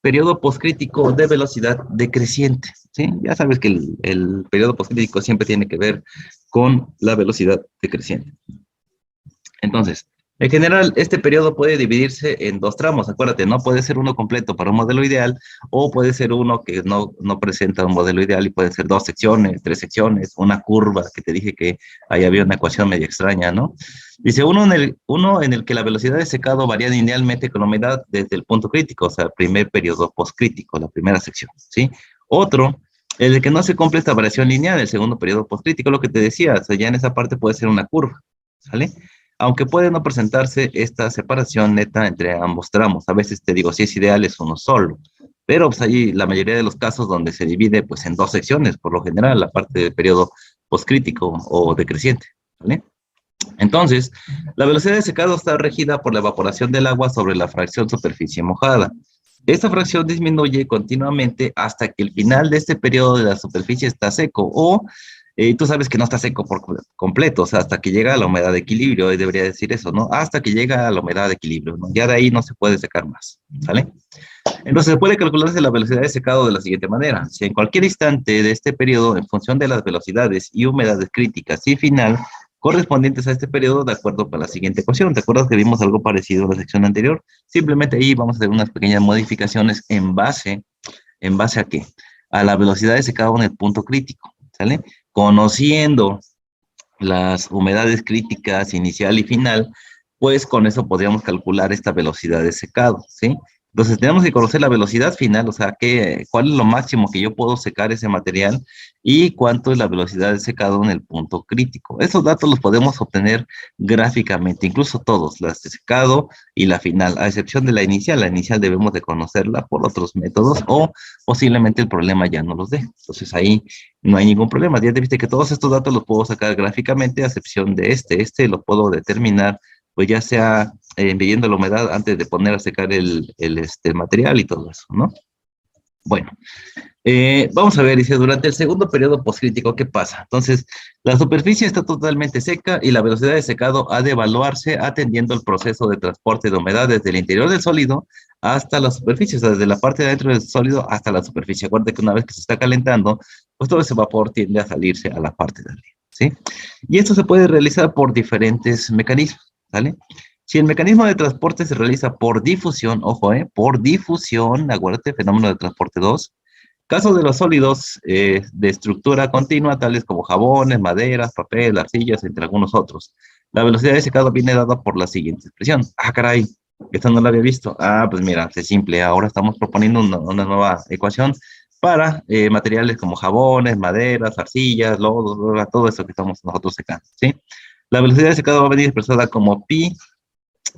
periodo poscrítico de velocidad decreciente, ¿sí? Ya sabes que el periodo poscrítico siempre tiene que ver con la velocidad decreciente. Entonces, en general, este periodo puede dividirse en dos tramos, acuérdate, no puede ser uno completo para un modelo ideal, o puede ser uno que no presenta un modelo ideal, y pueden ser dos secciones, tres secciones, una curva, que te dije que ahí había una ecuación medio extraña, ¿no? Dice, uno en el que la velocidad de secado varía linealmente con la humedad desde el punto crítico, o sea, primer periodo postcrítico, la primera sección, ¿sí? Otro, el que no se cumple esta variación lineal, el segundo periodo postcrítico, lo que te decía, o sea, ya en esa parte puede ser una curva, ¿sale? Aunque puede no presentarse esta separación neta entre ambos tramos. A veces te digo, si es ideal es uno solo, pero pues hay la mayoría de los casos donde se divide pues en dos secciones, por lo general, la parte del periodo postcrítico o decreciente, ¿vale? Entonces, la velocidad de secado está regida por la evaporación del agua sobre la fracción superficie mojada. Esta fracción disminuye continuamente hasta que el final de este periodo de la superficie está seco, o tú sabes que no está seco por completo, o sea, hasta que llega a la humedad de equilibrio, debería decir eso, ¿no? Hasta que llega a la humedad de equilibrio, ¿no? Ya de ahí no se puede secar más, ¿sale? Entonces, se puede calcularse la velocidad de secado de la siguiente manera. Si en cualquier instante de este periodo, en función de las velocidades y humedades críticas y final, correspondientes a este periodo, de acuerdo con la siguiente ecuación. ¿Te acuerdas que vimos algo parecido en la sección anterior? Simplemente ahí vamos a hacer unas pequeñas modificaciones ¿en base a qué? A la velocidad de secado en el punto crítico, ¿sale? Conociendo las humedades críticas inicial y final, pues con eso podríamos calcular esta velocidad de secado, ¿sí? Entonces tenemos que conocer la velocidad final, o sea, cuál es lo máximo que yo puedo secar ese material y cuánto es la velocidad de secado en el punto crítico. Esos datos los podemos obtener gráficamente, incluso todos, las de secado y la final, a excepción de la inicial. La inicial debemos de conocerla por otros métodos o posiblemente el problema ya no los dé. Entonces ahí no hay ningún problema. Ya te viste que todos estos datos los puedo sacar gráficamente, a excepción de este lo puedo determinar, pues ya sea midiendo la humedad antes de poner a secar el material y todo eso, ¿no? Bueno, vamos a ver, dice, durante el segundo periodo postcrítico, ¿qué pasa? Entonces, la superficie está totalmente seca y la velocidad de secado ha de evaluarse atendiendo el proceso de transporte de humedad desde el interior del sólido hasta la superficie, o sea, desde la parte de adentro del sólido hasta la superficie. Acuérdate que una vez que se está calentando, pues todo ese vapor tiende a salirse a la parte de arriba, ¿sí? Y esto se puede realizar por diferentes mecanismos, ¿vale? Si el mecanismo de transporte se realiza por difusión, ojo, por difusión, acuérdate, fenómeno de transporte 2, casos de los sólidos de estructura continua, tales como jabones, maderas, papel, arcillas, entre algunos otros. La velocidad de secado viene dada por la siguiente expresión. Ah, caray, esta no la había visto. Ah, pues mira, es simple. Ahora estamos proponiendo una nueva ecuación para materiales como jabones, maderas, arcillas, lodo, todo eso que estamos nosotros secando, ¿sí? La velocidad de secado va a venir expresada como pi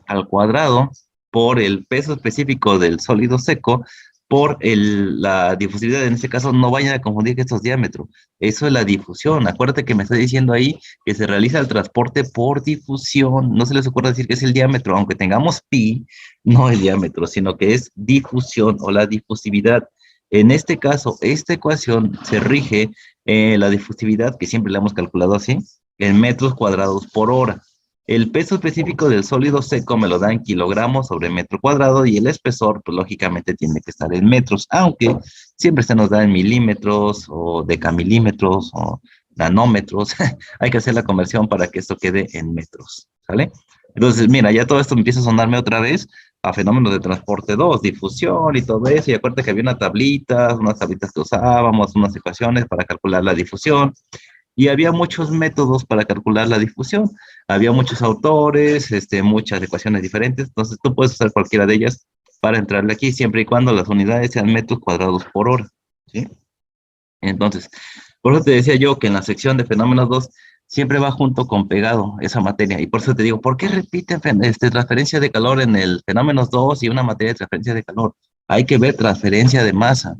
al cuadrado por el peso específico del sólido seco por la difusividad. En este caso, no vayan a confundir que esto es diámetro. Eso es la difusión. Acuérdate que me está diciendo ahí que se realiza el transporte por difusión. No se les ocurra decir que es el diámetro, aunque tengamos pi, no el diámetro, sino que es difusión o la difusividad. En este caso, esta ecuación se rige la difusividad, que siempre la hemos calculado así, en metros cuadrados por hora. El peso específico del sólido seco me lo da en kilogramos sobre metro cuadrado y el espesor, pues lógicamente tiene que estar en metros, aunque siempre se nos da en milímetros o decamilímetros o nanómetros. Hay que hacer la conversión para que esto quede en metros, ¿sale? Entonces, mira, ya todo esto empieza a sonarme otra vez a fenómenos de transporte 2, difusión y todo eso. Y acuérdate que había unas tablitas que usábamos, unas ecuaciones para calcular la difusión. Y había muchos métodos para calcular la difusión. Había muchos autores, muchas ecuaciones diferentes. Entonces, tú puedes usar cualquiera de ellas para entrarle aquí, siempre y cuando las unidades sean metros cuadrados por hora, ¿sí? Entonces, por eso te decía yo que en la sección de fenómenos 2 siempre va junto con pegado esa materia. Y por eso te digo, ¿por qué repiten transferencia de calor en el fenómenos 2 y una materia de transferencia de calor? Hay que ver transferencia de masa.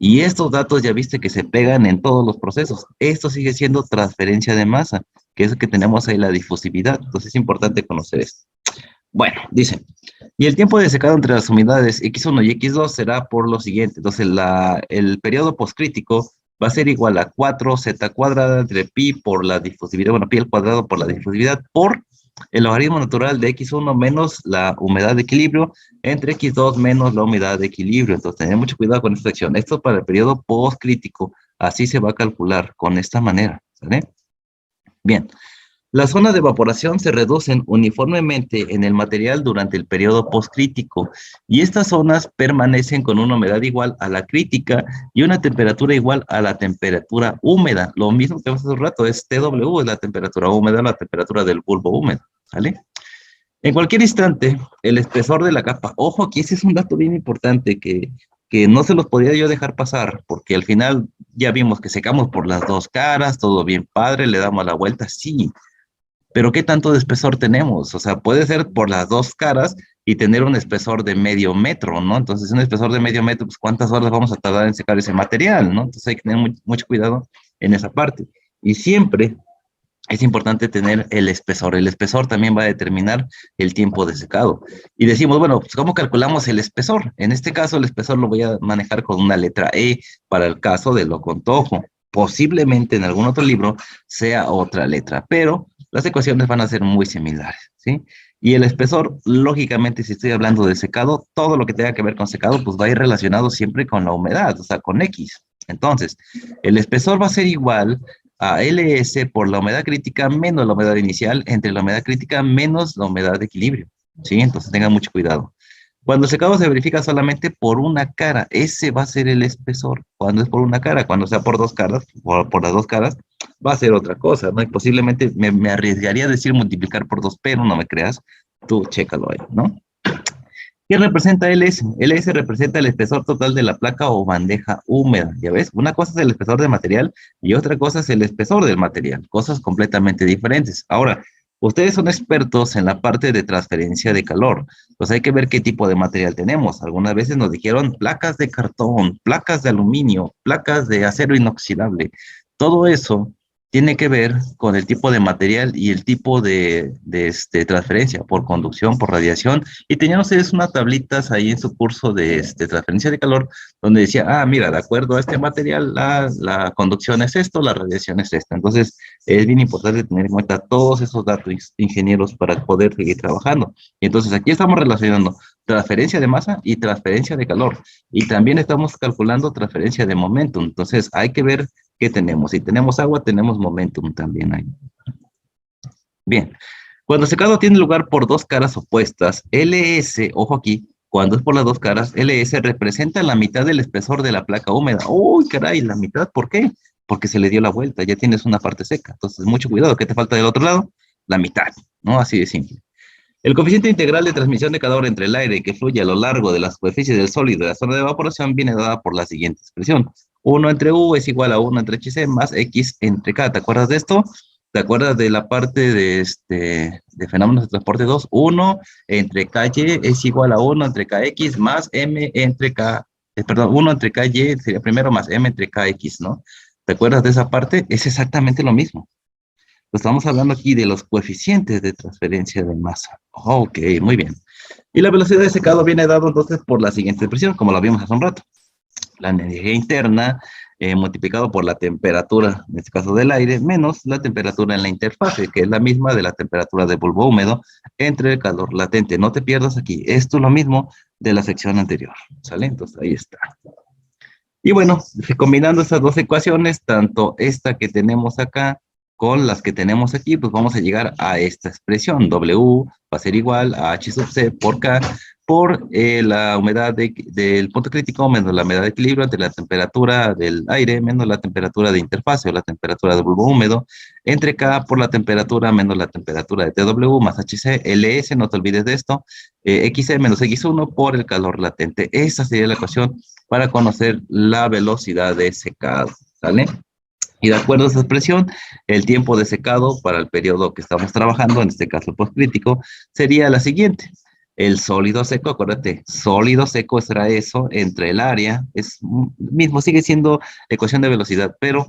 Y estos datos ya viste que se pegan en todos los procesos. Esto sigue siendo transferencia de masa, que es lo que tenemos ahí, la difusividad. Entonces es importante conocer esto. Bueno, dice, y el tiempo de secado entre las unidades X1 y X2 será por lo siguiente. Entonces el periodo postcrítico va a ser igual a 4z cuadrada entre pi por la difusividad, bueno, pi al cuadrado por la difusividad por el logaritmo natural de x1 menos la humedad de equilibrio entre x2 menos la humedad de equilibrio. Entonces, tener mucho cuidado con esta sección. Esto para el periodo postcrítico. Así se va a calcular con esta manera. ¿Sale? Bien. Las zonas de evaporación se reducen uniformemente en el material durante el periodo postcrítico y estas zonas permanecen con una humedad igual a la crítica y una temperatura igual a la temperatura húmeda. Lo mismo que hace un rato, es TW, es la temperatura húmeda, la temperatura del bulbo húmedo, ¿vale? En cualquier instante, el espesor de la capa, ojo, aquí ese es un dato bien importante que no se los podía yo dejar pasar, porque al final ya vimos que secamos por las dos caras, todo bien padre, le damos la vuelta, sí, pero ¿qué tanto de espesor tenemos? O sea, puede ser por las dos caras y tener un espesor de medio metro, ¿no? Entonces, un espesor de medio metro, pues ¿cuántas horas vamos a tardar en secar ese material, ¿no? Entonces hay que tener mucho cuidado en esa parte. Y siempre es importante tener el espesor. El espesor también va a determinar el tiempo de secado. Y decimos, bueno, pues ¿cómo calculamos el espesor? En este caso, el espesor lo voy a manejar con una letra E para el caso de locontojo. Posiblemente en algún otro libro sea otra letra, pero las ecuaciones van a ser muy similares, ¿sí? Y el espesor, lógicamente, si estoy hablando de secado, todo lo que tenga que ver con secado, pues va a ir relacionado siempre con la humedad, o sea, con X. Entonces, el espesor va a ser igual a LS por la humedad crítica menos la humedad inicial entre la humedad crítica menos la humedad de equilibrio, ¿sí? Entonces tengan mucho cuidado. Cuando el secado se verifica solamente por una cara, ese va a ser el espesor. Cuando es por una cara, cuando sea por dos caras, por las dos caras, va a ser otra cosa, ¿no? Y posiblemente me arriesgaría a decir multiplicar por dos, pero no me creas, tú chécalo ahí, ¿no? ¿Qué representa LS? LS representa el espesor total de la placa o bandeja húmeda, ¿ya ves? Una cosa es el espesor del material y otra cosa es el espesor del material, cosas completamente diferentes. Ahora, ustedes son expertos en la parte de transferencia de calor, pues hay que ver qué tipo de material tenemos. Algunas veces nos dijeron placas de cartón, placas de aluminio, placas de acero inoxidable. Todo eso tiene que ver con el tipo de material y el tipo de transferencia, por conducción, por radiación. Y tenían ustedes unas tablitas ahí en su curso de transferencia de calor, donde decía, ah, mira, de acuerdo a este material, la conducción es esto, la radiación es esta. Entonces, es bien importante tener en cuenta todos esos datos, ingenieros, para poder seguir trabajando. Y entonces, aquí estamos relacionando transferencia de masa y transferencia de calor. Y también estamos calculando transferencia de momentum. Entonces, hay que ver qué tenemos. Si tenemos agua, tenemos momentum también ahí. Bien. Cuando el secado tiene lugar por dos caras opuestas, LS, ojo aquí, cuando es por las dos caras, LS representa la mitad del espesor de la placa húmeda. ¡Uy, caray! ¿La mitad? ¿Por qué? Porque se le dio la vuelta, ya tienes una parte seca. Entonces, mucho cuidado. ¿Qué te falta del otro lado? La mitad, ¿no? Así de simple. El coeficiente integral de transmisión de calor entre el aire que fluye a lo largo de las superficies del sólido de la zona de evaporación viene dada por la siguiente expresión. 1 entre U es igual a 1 entre HC más X entre K. ¿Te acuerdas de esto? ¿Te acuerdas de la parte de fenómenos de transporte 2? 1 entre KY es igual a 1 entre KX más M entre K, perdón, 1 entre KY sería primero más M entre KX, ¿no? ¿Te acuerdas de esa parte? Es exactamente lo mismo. Estamos hablando aquí de los coeficientes de transferencia de masa. Ok, muy bien. Y la velocidad de secado viene dado entonces por la siguiente expresión, como la vimos hace un rato. La energía interna multiplicado por la temperatura, en este caso del aire, menos la temperatura en la interfase, que es la misma de la temperatura del bulbo húmedo entre el calor latente. No te pierdas aquí. Esto es lo mismo de la sección anterior. ¿Sale? Entonces ahí está. Y bueno, combinando estas dos ecuaciones, tanto esta que tenemos acá con las que tenemos aquí, pues vamos a llegar a esta expresión. W va a ser igual a H sub C por K por la humedad del punto crítico menos la humedad de equilibrio entre la temperatura del aire menos la temperatura de interfase o la temperatura del bulbo húmedo entre K por la temperatura menos la temperatura de TW más HC, LS, no te olvides de esto, XC menos X1 por el calor latente. Esa sería la ecuación para conocer la velocidad de secado, ¿sale? Y de acuerdo a esa expresión, el tiempo de secado para el periodo que estamos trabajando, en este caso postcrítico, sería la siguiente. El sólido seco, acuérdate, sólido seco será eso entre el área, es mismo, sigue siendo ecuación de velocidad, pero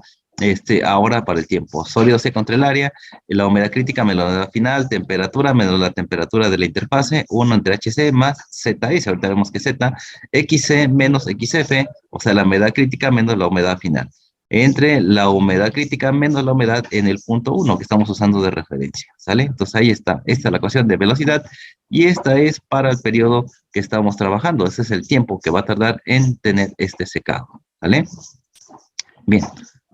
ahora para el tiempo. Sólido seco entre el área, la humedad crítica menos la humedad final, temperatura menos la temperatura de la interfase, 1 entre HC más ZS, ahorita vemos que Z, XC menos XF, o sea, la humedad crítica menos la humedad final. entre la humedad crítica menos la humedad en el punto 1 que estamos usando de referencia, ¿sale? Entonces ahí está, esta es la ecuación de velocidad y esta es para el periodo que estamos trabajando. Ese es el tiempo que va a tardar en tener este secado, ¿vale? Bien,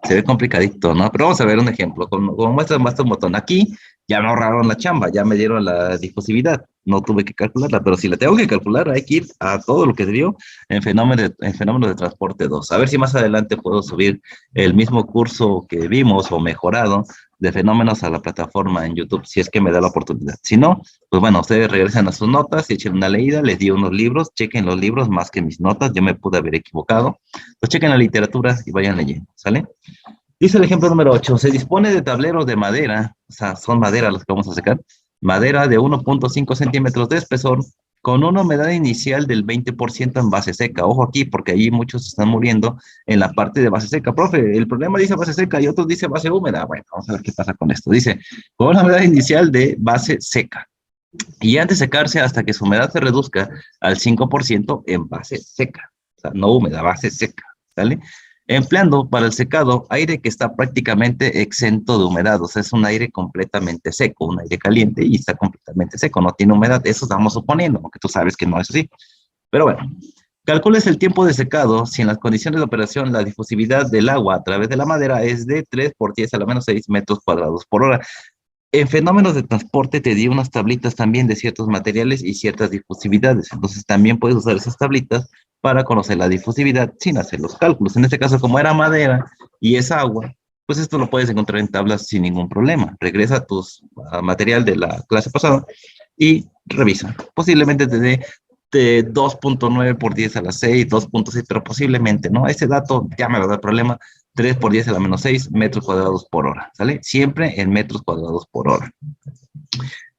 se ve complicadito, ¿no? Pero vamos a ver un ejemplo. Como muestra un botón. Aquí ya me ahorraron la chamba, ya me dieron la difusividad. No tuve que calcularla, pero si la tengo que calcular, hay que ir a todo lo que dio en fenómenos de transporte 2. A ver si más adelante puedo subir el mismo curso que vimos o mejorado de fenómenos a la plataforma en YouTube, si es que me da la oportunidad. Si no, pues bueno, ustedes regresan a sus notas y echen una leída, les di unos libros, chequen los libros más que mis notas, yo me pude haber equivocado. Pues chequen la literatura y vayan leyendo, ¿sale? Dice el ejemplo número 8, se dispone de tableros de madera, o sea, son madera los que vamos a sacar, madera de 1.5 centímetros de espesor, con una humedad inicial del 20% en base seca. Ojo aquí, porque ahí muchos están muriendo en la parte de base seca. Profe, el problema dice base seca y otros dice base húmeda. Bueno, vamos a ver qué pasa con esto. Dice, con una humedad inicial de base seca. Y antes de secarse hasta que su humedad se reduzca al 5% en base seca. O sea, no húmeda, base seca. ¿Sale? Empleando para el secado aire que está prácticamente exento de humedad, o sea, es un aire completamente seco, un aire caliente y está completamente seco, no tiene humedad, eso estamos suponiendo, aunque tú sabes que no es así. Pero bueno, calcules el tiempo de secado si en las condiciones de operación la difusividad del agua a través de la madera es de 3 por 10 a la menos 6 metros cuadrados por hora. En fenómenos de transporte te di unas tablitas también de ciertos materiales y ciertas difusividades. Entonces también puedes usar esas tablitas para conocer la difusividad sin hacer los cálculos. En este caso, como era madera y es agua, pues esto lo puedes encontrar en tablas sin ningún problema. Regresa a tu material de la clase pasada y revisa. Posiblemente te dé de 2.9 por 10 a la 6, 2.6, pero posiblemente, ¿no? Ese dato ya me va a dar problema. 3 por 10 a la menos 6 metros cuadrados por hora, ¿sale? Siempre en metros cuadrados por hora.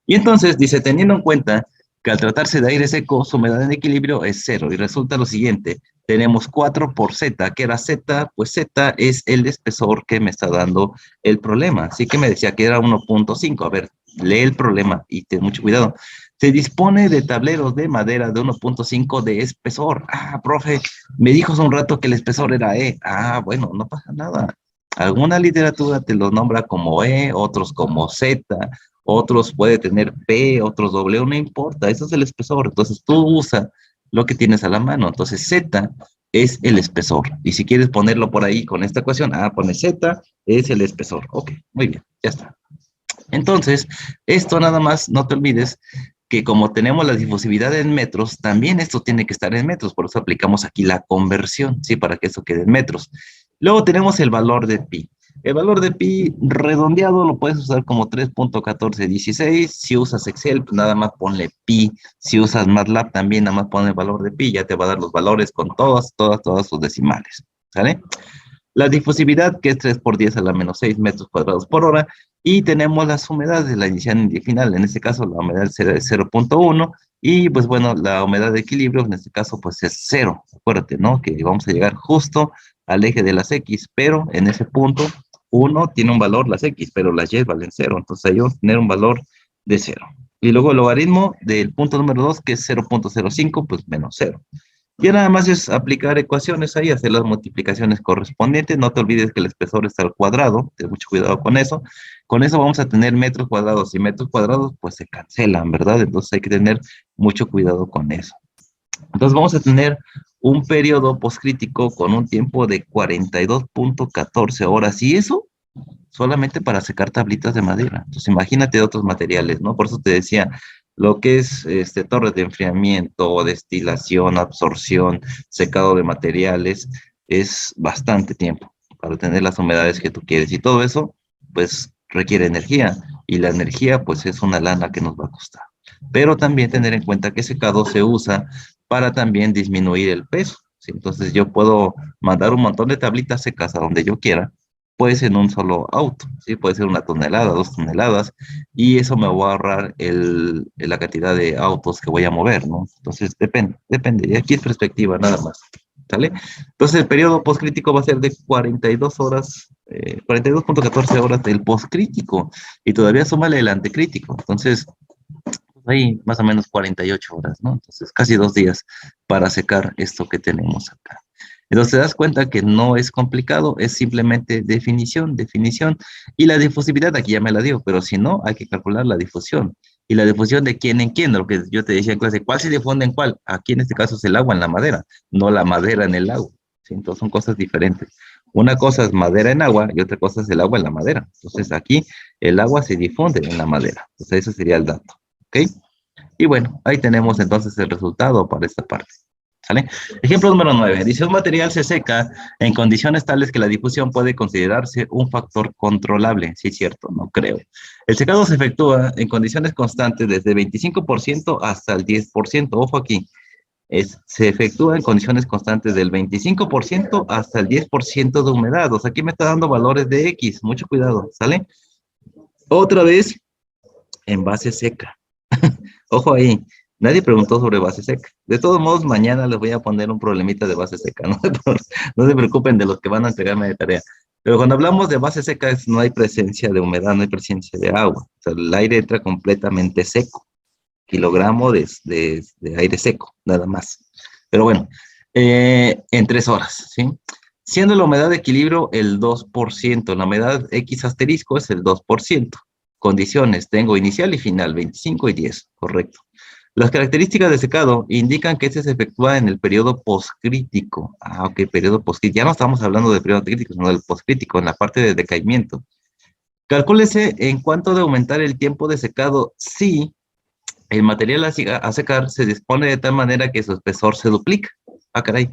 Y entonces dice, teniendo en cuenta que al tratarse de aire seco, su humedad en equilibrio es 0. Y resulta lo siguiente, tenemos 4 por Z, que era Z, pues Z es el espesor que me está dando el problema. Así que me decía que era 1.5. A ver, lee el problema y ten mucho cuidado. Se dispone de tableros de madera de 1.5 de espesor. Ah, profe, me dijo hace un rato que el espesor era E. Ah, bueno, no pasa nada. Alguna literatura te lo nombra como E, otros como Z, otros puede tener P, otros W, no importa, eso es el espesor. Entonces tú usa lo que tienes a la mano. Entonces Z es el espesor. Y si quieres ponerlo por ahí con esta ecuación, pone Z es el espesor. Ok, muy bien, ya está. Entonces, esto nada más, no te olvides que como tenemos la difusividad en metros, también esto tiene que estar en metros, por eso aplicamos aquí la conversión, ¿sí? Para que eso quede en metros. Luego tenemos el valor de pi. El valor de pi redondeado lo puedes usar como 3.1416. Si usas Excel, pues nada más ponle pi. Si usas MATLAB, también nada más pon el valor de pi. Ya te va a dar los valores con todas sus decimales. ¿Sale? La difusividad, que es 3 por 10 a la menos 6 metros cuadrados por hora. Y tenemos las humedades, la inicial y final. En este caso, la humedad es 0.1. Y pues bueno, la humedad de equilibrio, en este caso, pues es 0. Acuérdate, ¿no? Que vamos a llegar justo al eje de las X, pero en ese punto 1 tiene un valor las X, pero las Y valen 0, entonces ahí vamos a tener un valor de 0. Y luego el logaritmo del punto número 2, que es 0.05, pues menos 0. Y nada más es aplicar ecuaciones ahí, hacer las multiplicaciones correspondientes. No te olvides que el espesor está al cuadrado, ten mucho cuidado con eso. Con eso vamos a tener metros cuadrados, y metros cuadrados pues se cancelan, ¿verdad? Entonces hay que tener mucho cuidado con eso. Entonces vamos a tener un periodo poscrítico con un tiempo de 42.14 horas. Y eso solamente para secar tablitas de madera. Entonces imagínate de otros materiales, ¿no? Por eso te decía, lo que es torres de enfriamiento, destilación, absorción, secado de materiales, es bastante tiempo para tener las humedades que tú quieres. Y todo eso, pues, requiere energía. Y la energía, pues, es una lana que nos va a costar. Pero también tener en cuenta que secado se usa para también disminuir el peso, ¿sí? Entonces yo puedo mandar un montón de tablitas secas a donde yo quiera, puede ser en un solo auto, ¿sí? Puede ser 1 tonelada, 2 toneladas, y eso me va a ahorrar la cantidad de autos que voy a mover, ¿no? Entonces depende, y aquí es perspectiva nada más, ¿sale? Entonces el periodo postcrítico va a ser de 42 horas, 42.14 horas del postcrítico, y todavía súmale el antecrítico, entonces hay más o menos 48 horas, ¿no? Entonces, casi 2 días para secar esto que tenemos acá. Entonces te das cuenta que no es complicado, es simplemente definición, y la difusividad aquí ya me la dio, pero si no, hay que calcular la difusión. Y la difusión de quién en quién, lo que yo te decía en clase, ¿cuál se difunde en cuál? Aquí en este caso es el agua en la madera, no la madera en el agua. ¿Sí? Entonces son cosas diferentes. Una cosa es madera en agua y otra cosa es el agua en la madera. Entonces aquí el agua se difunde en la madera. Entonces ese sería el dato. ¿Ok? Y bueno, ahí tenemos entonces el resultado para esta parte. ¿Sale? Ejemplo número 9. Dice, un material se seca en condiciones tales que la difusión puede considerarse un factor controlable. Sí, es cierto, no creo. El secado se efectúa en condiciones constantes desde 25% hasta el 10%. Ojo aquí. Se efectúa en condiciones constantes del 25% hasta el 10% de humedad. O sea, aquí me está dando valores de X. Mucho cuidado, ¿sale? Otra vez, en base seca. Ojo ahí, nadie preguntó sobre base seca. De todos modos, mañana les voy a poner un problemita de base seca. No se preocupen de los que van a entregarme de tarea. Pero cuando hablamos de base seca, no hay presencia de humedad, no hay presencia de agua. O sea, el aire entra completamente seco. Kilogramo de aire seco, nada más. Pero bueno, en 3 horas, ¿sí? Siendo la humedad de equilibrio el 2%, la humedad X asterisco es el 2%. Condiciones, tengo inicial y final, 25 y 10, correcto. Las características de secado indican que este se efectúa en el periodo poscrítico. Ah, ok, periodo poscrítico. Ya no estamos hablando del periodo crítico, sino del poscrítico, en la parte de decaimiento. Calcúlese en cuánto de aumentar el tiempo de secado si el material a secar se dispone de tal manera que su espesor se duplica. Ah, caray.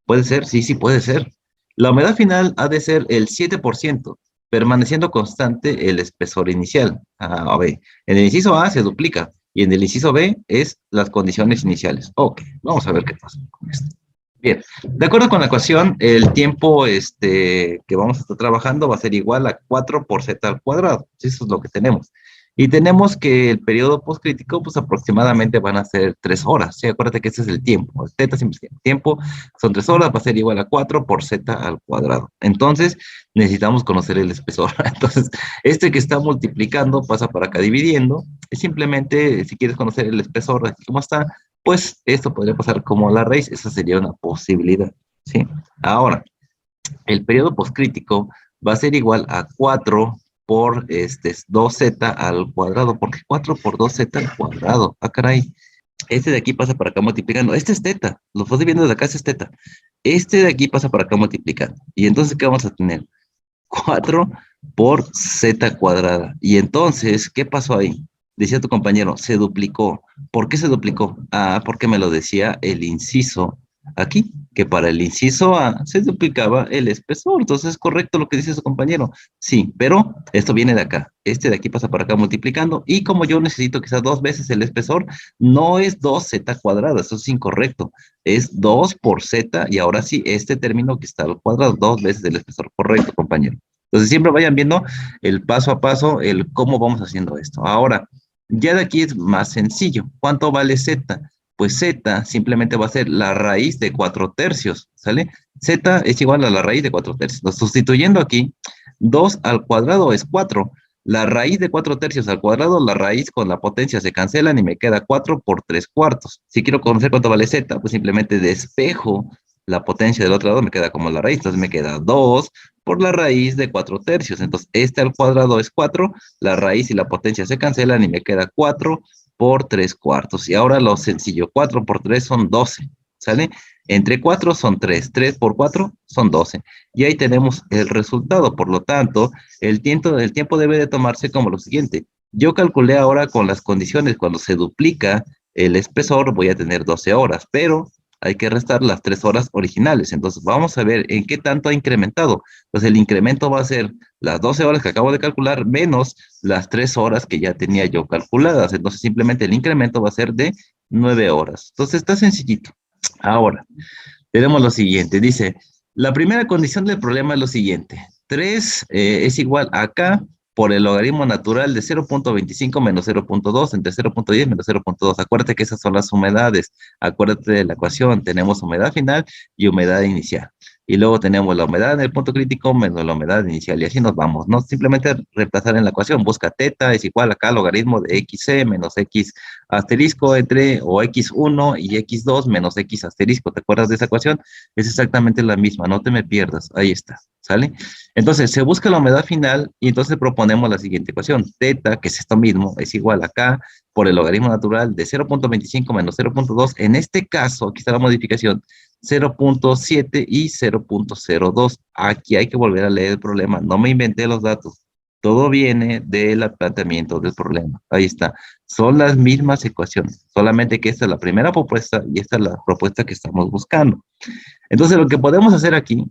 ¿Puede ser? Sí, sí puede ser. La humedad final ha de ser el 7%, permaneciendo constante el espesor inicial. A ver, en el inciso A se duplica y en el inciso B es las condiciones iniciales. Ok, vamos a ver qué pasa con esto. Bien, de acuerdo con la ecuación, el tiempo que vamos a estar trabajando va a ser igual a 4 por z al cuadrado. Eso es lo que tenemos. Y tenemos que el periodo postcrítico, pues aproximadamente van a ser 3 horas. ¿Sí? Acuérdate que ese es el tiempo. El θ siempre es tiempo. Son 3 horas, va a ser igual a 4 por z al cuadrado. Entonces, necesitamos conocer el espesor. Entonces, que está multiplicando pasa por acá dividiendo. Y simplemente, si quieres conocer el espesor, aquí cómo está, pues esto podría pasar como la raíz. Esa sería una posibilidad. ¿Sí? Ahora, el periodo postcrítico va a ser igual a 4 por 2z al cuadrado, porque 4 por 2z al cuadrado. Ah, caray. De aquí pasa para acá multiplicando. Este es θ. Lo estoy viendo desde acá, este es θ. De aquí pasa para acá multiplicando. Y entonces, ¿qué vamos a tener? 4 por z cuadrada. Y entonces, ¿qué pasó ahí? Decía tu compañero, se duplicó. ¿Por qué se duplicó? Ah, porque me lo decía el inciso aquí, que para el inciso A se duplicaba el espesor. Entonces es correcto lo que dice su compañero. Sí, pero esto viene de acá. De aquí pasa para acá multiplicando. Y como yo necesito que sea 2 veces el espesor, no es 2z cuadrada. Eso es incorrecto. Es 2 por z. Y ahora sí, este término que está al cuadrado, 2 veces el espesor. Correcto, compañero. Entonces siempre vayan viendo el paso a paso, el cómo vamos haciendo esto. Ahora, ya de aquí es más sencillo. ¿Cuánto vale z? Pues z simplemente va a ser la raíz de 4/3, ¿sale? Z es igual a la raíz de 4/3. Sustituyendo aquí, 2 al cuadrado es 4. La raíz de 4/3 al cuadrado, la raíz con la potencia se cancelan y me queda 4 por 3/4. Si quiero conocer cuánto vale z, pues simplemente despejo la potencia del otro lado, me queda como la raíz. Entonces me queda 2 por la raíz de 4/3. Entonces al cuadrado es 4, la raíz y la potencia se cancelan y me queda 4 por 3/4. Y ahora lo sencillo, 4 por 3 son 12, ¿sale? Entre 4 son 3, 3 por 4 son 12. Y ahí tenemos el resultado. Por lo tanto, el tiempo debe de tomarse como lo siguiente. Yo calculé ahora con las condiciones, cuando se duplica el espesor voy a tener 12 horas, pero hay que restar las 3 horas originales. Entonces, vamos a ver en qué tanto ha incrementado. Entonces, el incremento va a ser las 12 horas que acabo de calcular menos las 3 horas que ya tenía yo calculadas. Entonces, simplemente el incremento va a ser de 9 horas. Entonces, está sencillito. Ahora, tenemos lo siguiente. Dice, la primera condición del problema es lo siguiente. 3 es igual a K por el logaritmo natural de 0.25 menos 0.2 entre 0.10 menos 0.2. Acuérdate que esas son las humedades. Acuérdate de la ecuación. Tenemos humedad final y humedad inicial. y luego tenemos la humedad en el punto crítico menos la humedad inicial, y así nos vamos, ¿no? Simplemente reemplazar en la ecuación, busca teta es igual acá logaritmo de xc menos x asterisco entre, o x1 y x2 menos x asterisco, ¿te acuerdas de esa ecuación? Es exactamente la misma, no te me pierdas, ahí está, ¿sale? Entonces, se busca la humedad final, y entonces proponemos la siguiente ecuación, teta, que es esto mismo, es igual acá, por el logaritmo natural de 0.25 menos 0.2, en este caso, aquí está la modificación, 0.7 y 0.02. Aquí hay que volver a leer el problema. No me inventé los datos. Todo viene del planteamiento del problema. Ahí está. Son las mismas ecuaciones, solamente que esta es la primera propuesta y esta es la propuesta que estamos buscando. Entonces, lo que podemos hacer aquí,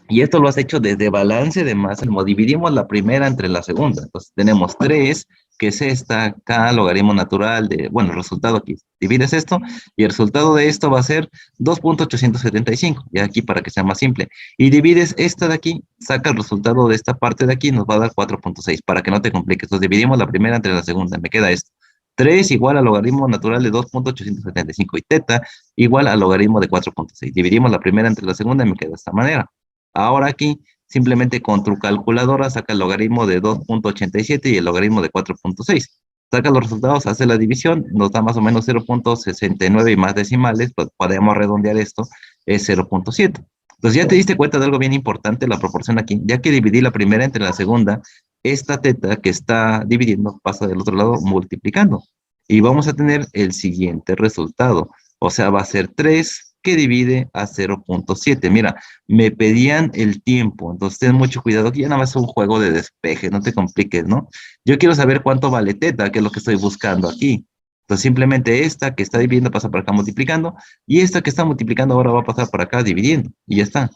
y esto lo has hecho desde balance de masa, dividimos la primera entre la segunda. Entonces, tenemos 3, que es esta, acá, logaritmo natural de, bueno, el resultado aquí, divides esto, y el resultado de esto va a ser 2.875, y aquí para que sea más simple. Y divides esta de aquí, saca el resultado de esta parte de aquí, nos va a dar 4.6, para que no te compliques. Entonces, dividimos la primera entre la segunda, me queda esto. 3 igual al logaritmo natural de 2.875, y teta igual al logaritmo de 4.6. Dividimos la primera entre la segunda, y me queda de esta manera. Ahora aquí, simplemente con tu calculadora, saca el logaritmo de 2.87 y el logaritmo de 4.6. Saca los resultados, hace la división, nos da más o menos 0.69 y más decimales, pues podemos redondear esto, es 0.7. Entonces ya te diste cuenta de algo bien importante, la proporción aquí, ya que dividí la primera entre la segunda, esta teta que está dividiendo pasa del otro lado multiplicando. Y vamos a tener el siguiente resultado, o sea, va a ser 3 que divide a 0.7. Mira, me pedían el tiempo, entonces ten mucho cuidado, que ya nada más es un juego de despeje, no te compliques, ¿no? Yo quiero saber cuánto vale teta, que es lo que estoy buscando aquí. Entonces simplemente esta que está dividiendo pasa por acá multiplicando, y esta que está multiplicando ahora va a pasar por acá dividiendo, y ya está.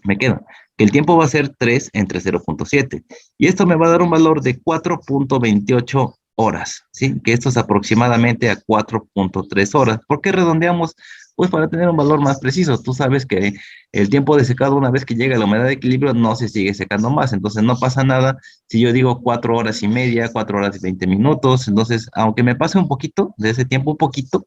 Me queda que el tiempo va a ser 3 entre 0.7, y esto me va a dar un valor de 4.28 horas, ¿sí? Que esto es aproximadamente a 4.3 horas. ¿Por qué redondeamos? Pues para tener un valor más preciso. Tú sabes que el tiempo de secado, una vez que llega la humedad de equilibrio, no se sigue secando más. Entonces no pasa nada si yo digo 4 horas y media, 4 horas y 20 minutos. Entonces, aunque me pase un poquito de ese tiempo, un poquito,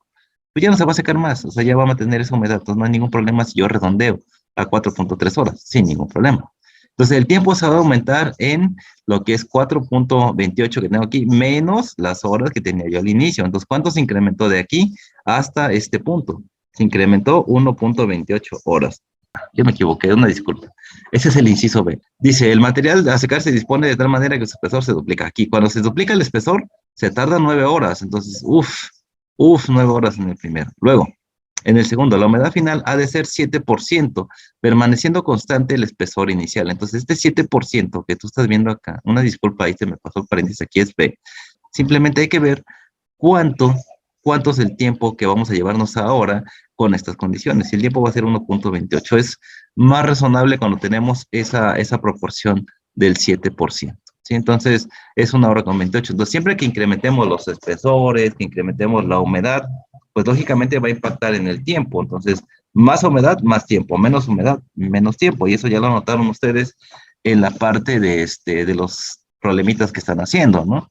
pues ya no se va a secar más. O sea, ya va a mantener esa humedad. Entonces no hay ningún problema si yo redondeo a 4.3 horas, sin ningún problema. Entonces el tiempo se va a aumentar en lo que es 4.28 que tengo aquí, menos las horas que tenía yo al inicio. Entonces, ¿cuánto se incrementó de aquí hasta este punto? Se incrementó 1.28 horas. Yo me equivoqué, una disculpa. Ese es el inciso B. Dice, el material a secar se dispone de tal manera que su espesor se duplica. Aquí, cuando se duplica el espesor, se tarda 9 horas. Entonces, 9 horas en el primero. Luego, en el segundo, la humedad final ha de ser 7%, permaneciendo constante el espesor inicial. Entonces, este 7% que tú estás viendo acá, una disculpa, ahí se me pasó el paréntesis, aquí es B. Simplemente hay que ver cuánto es el tiempo que vamos a llevarnos ahora con estas condiciones. Y el tiempo va a ser 1.28. Es más razonable cuando tenemos esa proporción del 7%. ¿Sí? Entonces, es 1 hora con 28. Entonces, siempre que incrementemos los espesores, que incrementemos la humedad, pues lógicamente va a impactar en el tiempo. Entonces, más humedad, más tiempo, menos humedad, menos tiempo. Y eso ya lo notaron ustedes en la parte de los problemitas que están haciendo, ¿no?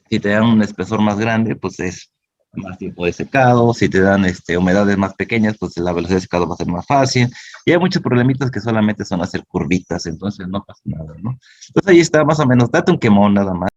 Si te dan un espesor más grande, pues es más tiempo de secado. Si te dan humedades más pequeñas, pues la velocidad de secado va a ser más fácil. Y hay muchos problemitas que solamente son hacer curvitas, entonces no pasa nada, ¿no? Entonces ahí está más o menos, date un quemón nada más.